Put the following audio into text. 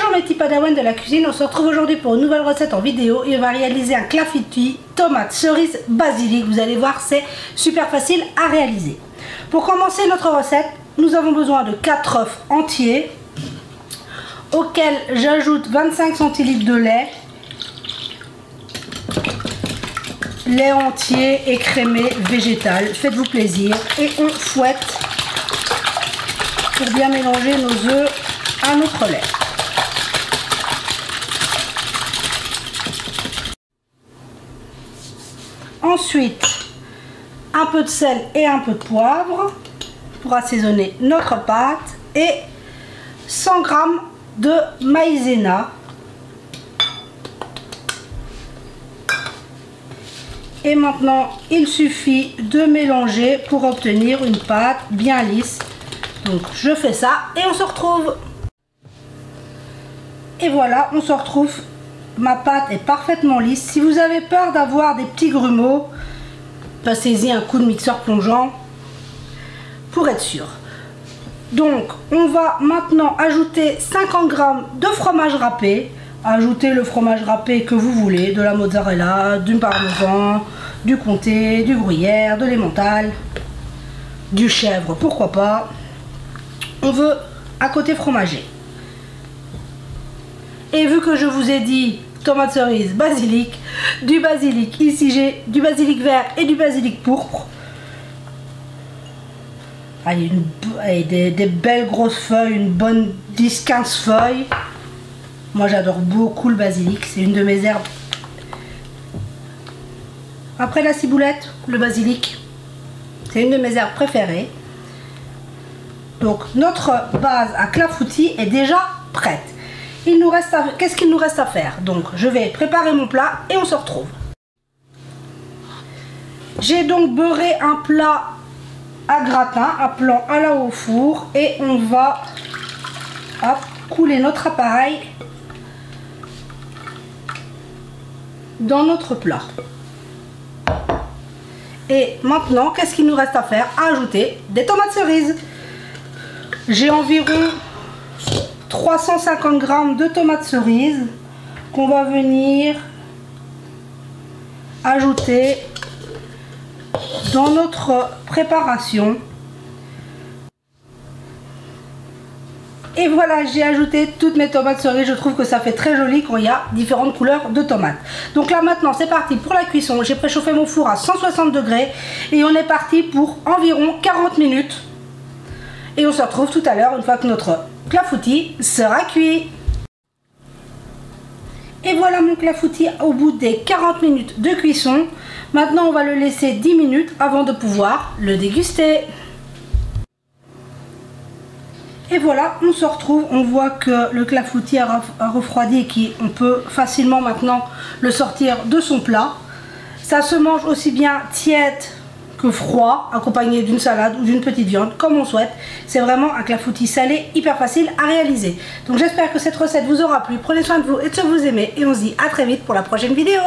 Bonjour mes petits padawans de la cuisine, on se retrouve aujourd'hui pour une nouvelle recette en vidéo et on va réaliser un clafoutis tomate cerise basilic. Vous allez voir, c'est super facile à réaliser. Pour commencer notre recette, nous avons besoin de 4 œufs entiers auxquels j'ajoute 25 centilitres de lait entier écrémé végétal. Faites-vous plaisir et on fouette pour bien mélanger nos œufs à notre lait. Ensuite, un peu de sel et un peu de poivre pour assaisonner notre pâte et 100 g de maïzena. Et maintenant, il suffit de mélanger pour obtenir une pâte bien lisse. Donc, je fais ça et on se retrouve. Et voilà, on se retrouve. Ma pâte est parfaitement lisse. Si vous avez peur d'avoir des petits grumeaux, passez-y un coup de mixeur plongeant pour être sûr. Donc, on va maintenant ajouter 50 g de fromage râpé. Ajoutez le fromage râpé que vous voulez, de la mozzarella, du parmesan, du comté, du gruyère, de l'emmental, du chèvre, pourquoi pas. On veut un côté fromager. Et vu que je vous ai dit tomate cerise, basilic, du basilic, ici j'ai du basilic vert et du basilic pourpre. Allez, des belles grosses feuilles, une bonne 10-15 feuilles. Moi j'adore beaucoup le basilic, c'est une de mes herbes. Après la ciboulette, le basilic, c'est une de mes herbes préférées. Donc notre base à clafoutis est déjà prête. Qu'est-ce qu'il nous reste à faire? Donc je vais préparer mon plat et on se retrouve. J'ai donc beurré un plat à gratin, appelant à la au four, et on va couler notre appareil dans notre plat. Et maintenant, qu'est-ce qu'il nous reste à faire? Ajouter des tomates cerises. J'ai environ 350 g de tomates cerises qu'on va venir ajouter dans notre préparation. Et voilà, j'ai ajouté toutes mes tomates cerises. Je trouve que ça fait très joli quand il y a différentes couleurs de tomates. Donc là maintenant c'est parti pour la cuisson. J'ai préchauffé mon four à 160 degrés et on est parti pour environ 40 minutes. Et on se retrouve tout à l'heure une fois que notre clafoutis sera cuit. Et voilà mon clafoutis au bout des 40 minutes de cuisson. Maintenant on va le laisser 10 minutes avant de pouvoir le déguster. Et voilà, on se retrouve, on voit que le clafoutis a refroidi et qu'on peut facilement maintenant le sortir de son plat. Ça se mange aussi bien tiède que froid, accompagné d'une salade ou d'une petite viande, comme on souhaite. C'est vraiment un clafoutis salé hyper facile à réaliser. Donc j'espère que cette recette vous aura plu. Prenez soin de vous et de ce que vous aimez. Et on se dit à très vite pour la prochaine vidéo.